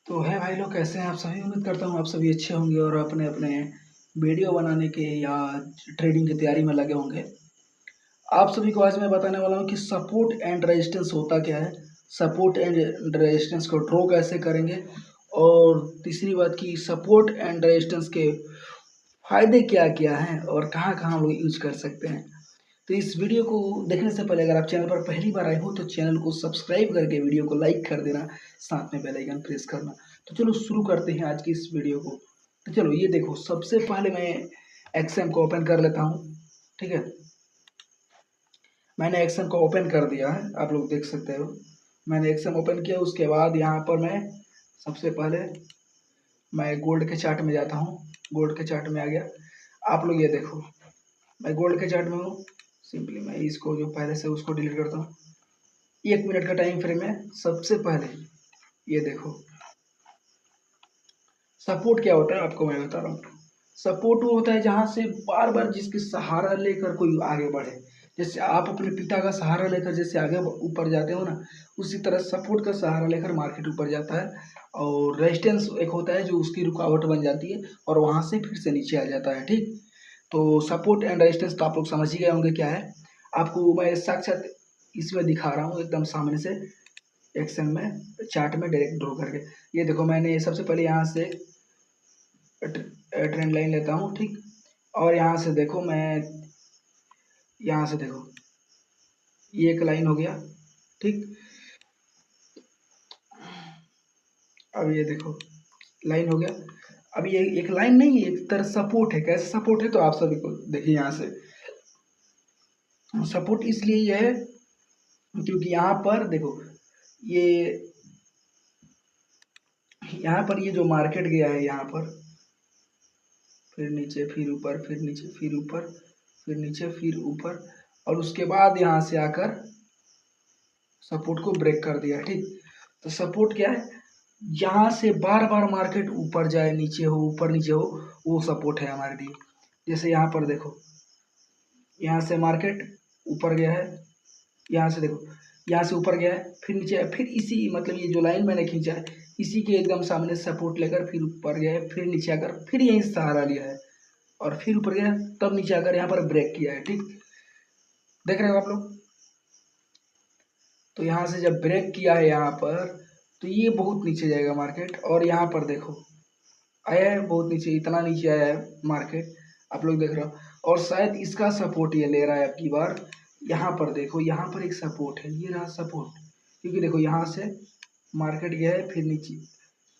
तो है भाई लोग, कैसे हैं आप सभी? उम्मीद करता हूँ आप सभी अच्छे होंगे और अपने अपने वीडियो बनाने के या ट्रेडिंग की तैयारी में लगे होंगे। आप सभी को आज मैं बताने वाला हूँ कि सपोर्ट एंड रेजिस्टेंस होता क्या है, सपोर्ट एंड रेजिस्टेंस को ड्रॉ कैसे करेंगे, और तीसरी बात की सपोर्ट एंड रेजिस्टेंस के फायदे क्या क्या हैं और कहाँ कहाँ हम लोग यूज कर सकते हैं। तो इस वीडियो को देखने से पहले अगर आप चैनल पर पहली बार आए हो तो चैनल को सब्सक्राइब करके वीडियो को लाइक कर देना, साथ में बेल आइकन प्रेस करना। तो चलो शुरू करते हैं आज की इस वीडियो को। तो चलो ये देखो, सबसे पहले मैं एक्सएम को ओपन कर लेता हूँ। ठीक है, मैंने एक्सएम को ओपन कर दिया है, आप लोग देख सकते हो। मैंने एक्सएम ओपन किया, उसके बाद यहाँ पर मैं सबसे पहले मैं गोल्ड के चार्ट में जाता हूँ। गोल्ड के चार्ट में आ गया। आप लोग ये देखो, मैं गोल्ड के चार्ट में हूँ। सिंपली मैं इसको जो पहले से उसको डिलीट करता हूँ। 1 मिनट का टाइम फ्रेम है। सबसे पहले ये देखो, सपोर्ट क्या होता है आपको मैं बता रहा हूँ। सपोर्ट वो होता है जहां से बार बार जिसके सहारा लेकर कोई आगे बढ़े। जैसे आप अपने पिता का सहारा लेकर जैसे आगे ऊपर जाते हो ना, उसी तरह सपोर्ट का सहारा लेकर मार्केट ऊपर जाता है। और रेजिस्टेंस एक होता है जो उसकी रुकावट बन जाती है और वहां से फिर से नीचे आ जाता है। ठीक, तो सपोर्ट एंड रेजिस्टेंस तो आप लोग समझ ही गए होंगे क्या है। आपको मैं साक्षात इसमें दिखा रहा हूँ एकदम सामने से, एक्सेल में चार्ट में डायरेक्ट ड्रॉ करके। ये देखो, मैंने सबसे पहले यहाँ से ट्रेंड लाइन लेता हूँ। ठीक, और यहाँ से देखो, मैं यहाँ से देखो, ये एक लाइन हो गया। ठीक, अब ये देखो लाइन हो गया। अब ये एक लाइन नहीं है, एक तरह सपोर्ट है। कैसे सपोर्ट है तो आप सभी को देखिए, यहाँ से सपोर्ट इसलिए ये है क्योंकि यहाँ पर देखो, ये यहाँ पर ये जो मार्केट गया है, यहाँ पर फिर नीचे फिर ऊपर फिर नीचे फिर ऊपर फिर नीचे फिर ऊपर, और उसके बाद यहाँ से आकर सपोर्ट को ब्रेक कर दिया। ठीक, तो सपोर्ट क्या है, यहाँ से बार बार मार्केट ऊपर जाए नीचे हो ऊपर नीचे हो, वो सपोर्ट है हमारे लिए। जैसे यहाँ पर देखो, यहाँ से मार्केट ऊपर गया है, यहाँ से देखो, यहाँ से ऊपर गया है फिर नीचे है, फिर इसी मतलब ये जो लाइन मैंने खींचा है इसी के एकदम सामने सपोर्ट लेकर फिर ऊपर गया है, फिर नीचे आकर फिर यहीं सहारा लिया है और फिर ऊपर गया, तब नीचे आकर यहाँ पर ब्रेक किया है। ठीक, देख रहे हो आप लोग। तो यहाँ से जब ब्रेक किया है यहाँ पर, तो ये बहुत नीचे जाएगा मार्केट, और यहाँ पर देखो आया है बहुत नीचे, इतना नीचे आया है मार्केट, आप लोग देख रहे हो। और शायद इसका सपोर्ट ये ले रहा है अब की बार। यहाँ पर देखो, यहाँ पर एक सपोर्ट है, ये रहा सपोर्ट। क्योंकि देखो यहाँ से मार्केट गया है फिर नीचे,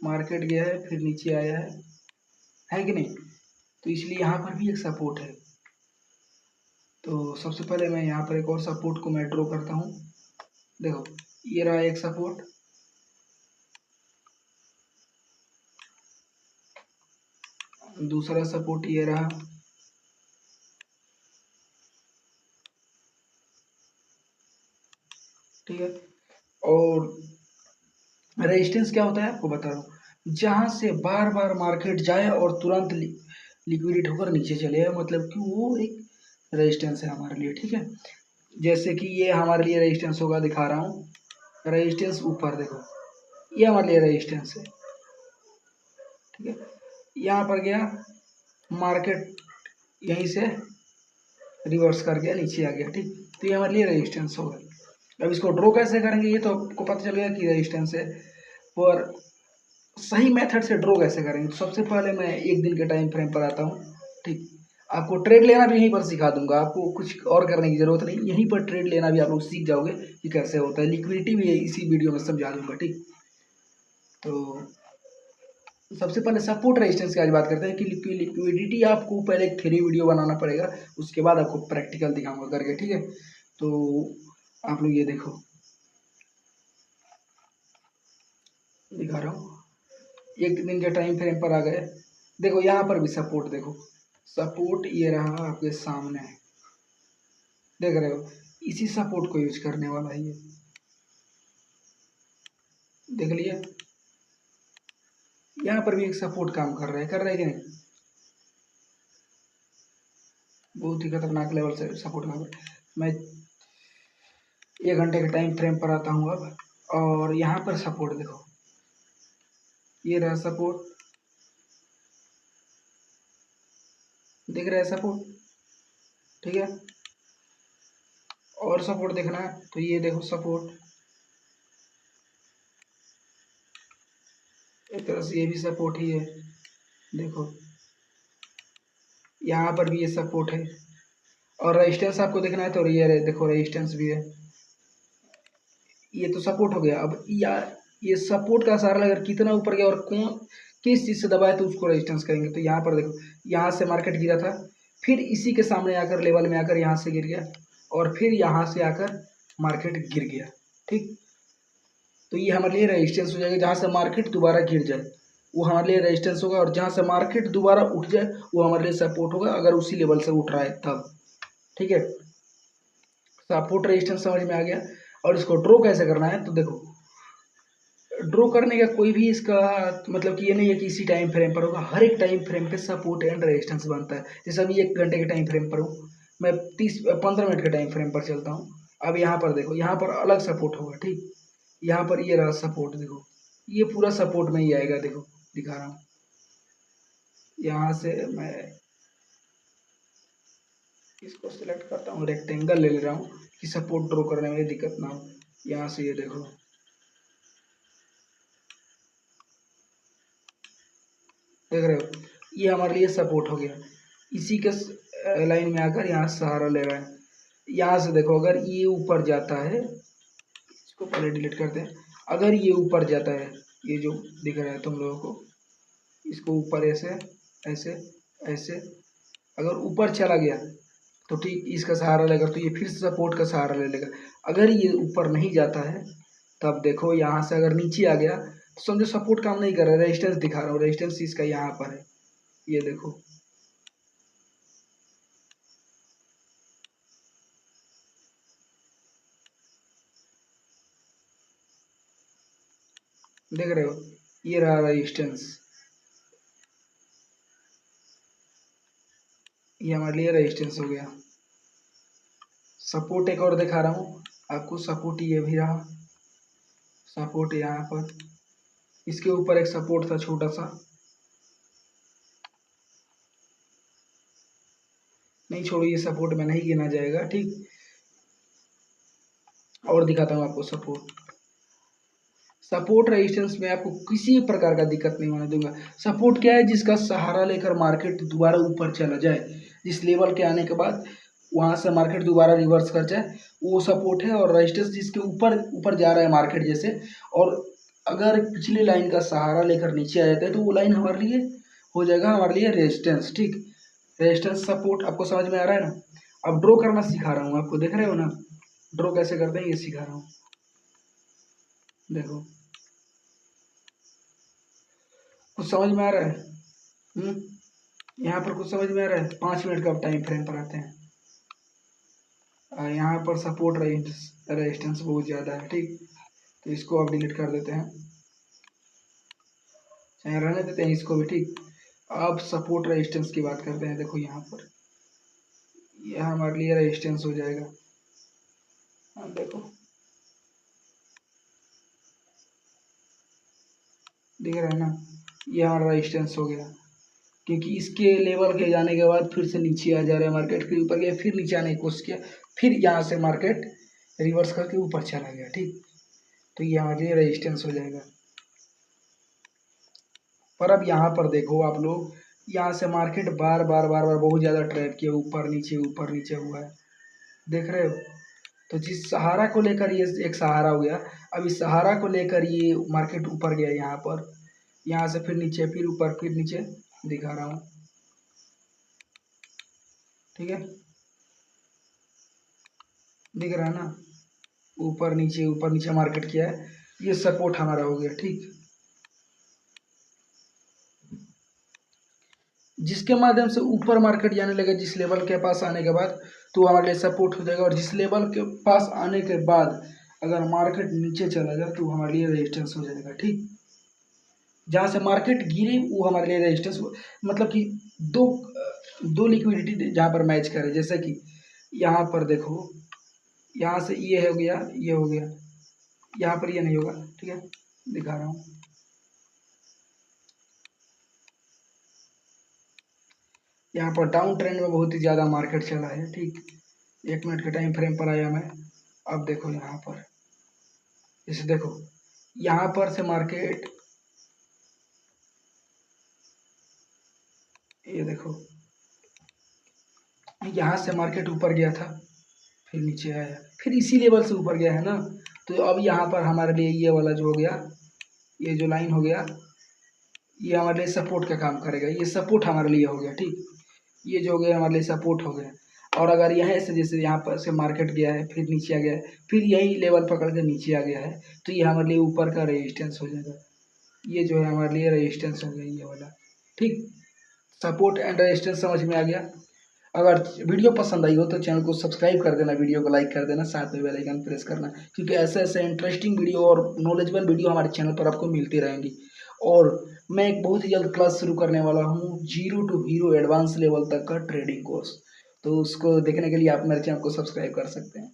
मार्केट गया है फिर नीचे आया है कि नहीं? तो इसलिए यहाँ पर भी एक सपोर्ट है। तो सबसे पहले मैं यहाँ पर एक और सपोर्ट को मैं ड्रॉ करता हूँ। देखो, ये रहा एक सपोर्ट, दूसरा सपोर्ट ये रहा। ठीक है, और रेजिस्टेंस क्या होता है आपको बता रहा हूँ, जहां से बार बार मार्केट जाए और तुरंत लिक्विडेट होकर नीचे चले जाए, मतलब कि वो एक रेजिस्टेंस है हमारे लिए। ठीक है, जैसे कि ये हमारे लिए रेजिस्टेंस होगा, दिखा रहा हूँ। रेजिस्टेंस ऊपर देखो, ये हमारे लिए रेजिस्टेंस है। ठीक है, यहाँ पर गया मार्केट, यहीं से रिवर्स कर गया नीचे आ गया। ठीक, तो ये हमारे लिए रेजिस्टेंस होगा। अब इसको ड्रॉ कैसे करेंगे ये तो आपको पता चल गया कि रेजिस्टेंस है, पर सही मेथड से ड्रॉ कैसे करेंगे। तो सबसे पहले मैं 1 दिन के टाइम फ्रेम पर आता हूँ। ठीक, आपको ट्रेड लेना भी यहीं पर सिखा दूंगा, आपको कुछ और करने की जरूरत नहीं, यहीं पर ट्रेड लेना भी आप लोग सीख जाओगे कि कैसे होता है। लिक्विडिटी भी इसी वीडियो में समझा दूंगा। ठीक, तो सबसे पहले सपोर्ट रेजिस्टेंस की आज बात करते हैं कि लिक्विडिटी आपको पहले एक थ्योरी वीडियो बनाना पड़ेगा, उसके बाद आपको प्रैक्टिकल दिखाऊंगा करके। ठीक है, तो आप लोग ये देखो, दिखा रहा हूँ। 1 दिन के टाइम फ्रेम पर आ गए। देखो यहाँ पर भी सपोर्ट, देखो सपोर्ट ये रहा आपके सामने, देख रहे हो। इसी सपोर्ट को यूज करने वाला है ये, देख लिया। यहाँ पर भी एक सपोर्ट काम कर रहा है कि नहीं? बहुत ही खतरनाक लेवल से सपोर्ट काम कर रहा है। मैं 1 घंटे के टाइम फ्रेम पर आता हूँ अब, और यहाँ पर सपोर्ट देखो, ये रहा सपोर्ट, दिख रहा है सपोर्ट, ठीक है। और सपोर्ट देखना है तो ये देखो सपोर्ट, एक तरह से ये भी सपोर्ट ही है, देखो यहाँ पर भी ये सपोर्ट है। और रेजिस्टेंस आपको देखना है तो ये देखो रेजिस्टेंस भी है, ये तो सपोर्ट हो गया। अब यार ये सपोर्ट का सहारा अगर कितना ऊपर गया और कौन किस चीज़ से दबाए तो उसको रेजिस्टेंस करेंगे। तो यहाँ पर देखो, यहाँ से मार्केट गिरा था, फिर इसी के सामने आकर लेवल में आकर यहाँ से गिर गया, और फिर यहाँ से आकर मार्केट गिर गया, ठीक। तो ये हमारे लिए रेजिस्टेंस हो जाएगा, जहाँ से मार्केट दोबारा गिर जाए वो हमारे लिए रेजिस्टेंस होगा, और जहाँ से मार्केट दोबारा उठ जाए वो हमारे लिए सपोर्ट होगा, अगर उसी लेवल से उठ रहा है तब, ठीक है। सपोर्ट रेजिस्टेंस समझ में आ गया। और इसको ड्रॉ कैसे करना है तो देखो, ड्रॉ करने का कोई भी इसका मतलब कि ये नहीं है कि इसी टाइम फ्रेम पर होगा, हर एक टाइम फ्रेम पे सपोर्ट एंड रेजिस्टेंस बनता है। जैसे अभी 1 घंटे के टाइम फ्रेम पर हूँ मैं, 30-15 मिनट के टाइम फ्रेम पर चलता हूँ। अब यहाँ पर देखो, यहाँ पर अलग सपोर्ट होगा, ठीक। यहाँ पर ये रहा सपोर्ट, देखो ये पूरा सपोर्ट में ही आएगा, देखो दिखा रहा हूँ। यहाँ से मैं इसको सिलेक्ट करता हूँ, रेक्टेंगल ले रहा हूँ कि सपोर्ट ड्रॉ करने में दिक्कत ना हो। यहाँ से ये देखो, देख रहे हो, ये हमारे लिए सपोर्ट हो गया। इसी के लाइन में आकर यहाँ सहारा ले रहा है। यहाँ से देखो, अगर ये ऊपर जाता है, इसको पहले डिलीट करते हैं। अगर ये ऊपर जाता है, ये जो दिख रहा है तुम लोगों को, इसको ऊपर ऐसे ऐसे ऐसे अगर ऊपर चला गया तो ठीक इसका सहारा लेगा, तो ये फिर से सपोर्ट का सहारा ले लेगा। अगर ये ऊपर नहीं जाता है तब देखो, यहाँ से अगर नीचे आ गया तो समझो सपोर्ट काम नहीं कर रहा है, रेजिस्टेंस दिखा रहा हूँ, रेजिस्टेंस इसका यहाँ पर है, ये देखो। देख रहे हो, ये रहा रेजिस्टेंस, ये हमारे लिए रेजिस्टेंस हो गया। सपोर्ट एक और दिखा रहा हूँ आपको, सपोर्ट ये भी रहा, सपोर्ट यहाँ पर, इसके ऊपर एक सपोर्ट था छोटा सा, नहीं छोड़ो ये सपोर्ट में नहीं गिना जाएगा, ठीक। और दिखाता हूँ आपको सपोर्ट, सपोर्ट रेजिस्टेंस में आपको किसी प्रकार का दिक्कत नहीं होने दूंगा। सपोर्ट क्या है, जिसका सहारा लेकर मार्केट दोबारा ऊपर चला जाए, जिस लेवल के आने के बाद वहां से मार्केट दोबारा रिवर्स कर जाए, वो सपोर्ट है। और रेजिस्टेंस जिसके ऊपर ऊपर जा रहा है मार्केट जैसे, और अगर पिछली लाइन का सहारा लेकर नीचे आ जाता है तो वो लाइन हमारे लिए हो जाएगा, हमारे लिए रेजिस्टेंस, ठीक। रेजिस्टेंस सपोर्ट आपको समझ में आ रहा है ना। अब ड्रॉ करना सिखा रहा हूँ आपको, देख रहे हो ना ड्रॉ कैसे करते हैं, ये सिखा रहा हूँ, देखो कुछ समझ में आ रहा है। हम्म, यहाँ पर कुछ समझ में आ रहा है। 5 मिनट का टाइम फ्रेम पर आते हैं। यहाँ पर सपोर्ट रेजिस्टेंस बहुत ज़्यादा है, ठीक। तो इसको आप डिलीट कर देते हैं, चाहे रहने देते हैं इसको भी, ठीक। अब सपोर्ट रेजिस्टेंस की बात करते हैं। देखो यहाँ पर यह हमारे लिए रेजिस्टेंस हो जाएगा, देखो दिख रहा है ना, ये हमारा रेजिस्टेंस हो गया। क्योंकि इसके लेवल के जाने के बाद फिर से नीचे आ जा रहा है, मार्केट के ऊपर गया, फिर नीचे आने की कोशिश किया, फिर यहाँ से मार्केट रिवर्स करके ऊपर चला गया, ठीक। तो ये हमारे लिए रेजिस्टेंस हो जाएगा। पर अब यहाँ पर देखो आप लोग, यहाँ से मार्केट बार बार बार बार बहुत ज़्यादा ट्रैप किया, ऊपर नीचे हुआ है, देख रहे हो। तो जिस सहारा को लेकर ये एक सहारा हो गया, अब इस सहारा को लेकर ये मार्केट ऊपर गया, यहाँ पर, यहाँ से फिर नीचे, फिर ऊपर, फिर नीचे, दिखा रहा हूँ, ठीक है, दिख रहा है ना, ऊपर नीचे मार्केट किया है, ये सपोर्ट हमारा हो गया, ठीक। जिसके माध्यम से ऊपर मार्केट जाने लगे, जिस लेवल के पास आने के बाद, तो हमारे लिए सपोर्ट हो जाएगा। और जिस लेवल के पास आने के बाद अगर मार्केट नीचे चला जाए तो हमारे लिए रेजिस्टेंस हो जाएगा, ठीक। जहाँ से मार्केट गिरे वो हमारे लिए रेजिस्टेंस, मतलब कि दो दो लिक्विडिटी जहाँ पर मैच करे, जैसे कि यहाँ पर देखो, यहाँ से ये हो गया, ये हो गया, यहाँ पर ये नहीं होगा, ठीक है, दिखा रहा हूँ। यहाँ पर डाउन ट्रेंड में बहुत ही ज़्यादा मार्केट चला है। ठीक, 1 मिनट के टाइम फ्रेम पर आया मैं। अब देखो यहाँ पर, इसे देखो, यहाँ पर से मार्केट, ये देखो, यहाँ से मार्केट ऊपर गया था, फिर नीचे आया, फिर इसी लेवल से ऊपर गया है ना। तो अब यहाँ पर हमारे लिए ये वाला जो हो गया, ये जो लाइन हो गया, ये हमारे लिए सपोर्ट का काम करेगा। ये सपोर्ट हमारे लिए हो गया। ठीक, ये जो हो गया हमारे लिए सपोर्ट हो गया। और अगर यहाँ से, जैसे यहाँ पर से मार्केट गया है, फिर नीचे आ गया है, फिर यही लेवल पकड़ के नीचे आ गया है, तो ये हमारे लिए ऊपर का रेजिस्टेंस हो जाएगा। ये जो है हमारे लिए रेजिस्टेंस हो गया, ये वाला। ठीक, सपोर्ट एंड रेजिस्टेंस समझ में आ गया। अगर वीडियो पसंद आई हो तो चैनल को सब्सक्राइब कर देना, वीडियो को लाइक कर देना, साथ में बेल आइकन प्रेस करना, क्योंकि ऐसे ऐसे इंटरेस्टिंग वीडियो और नॉलेजेबल वीडियो हमारे चैनल पर आपको मिलती रहेंगी। और मैं एक बहुत ही जल्द क्लास शुरू करने वाला हूँ, 0 to हीरो एडवांस लेवल तक का ट्रेडिंग कोर्स। तो उसको देखने के लिए आप मेरे चैनल को सब्सक्राइब कर सकते हैं।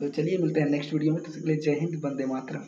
तो चलिए मिलते हैं नेक्स्ट वीडियो में, तो इसके लिए जय हिंद, वंदे मातरम।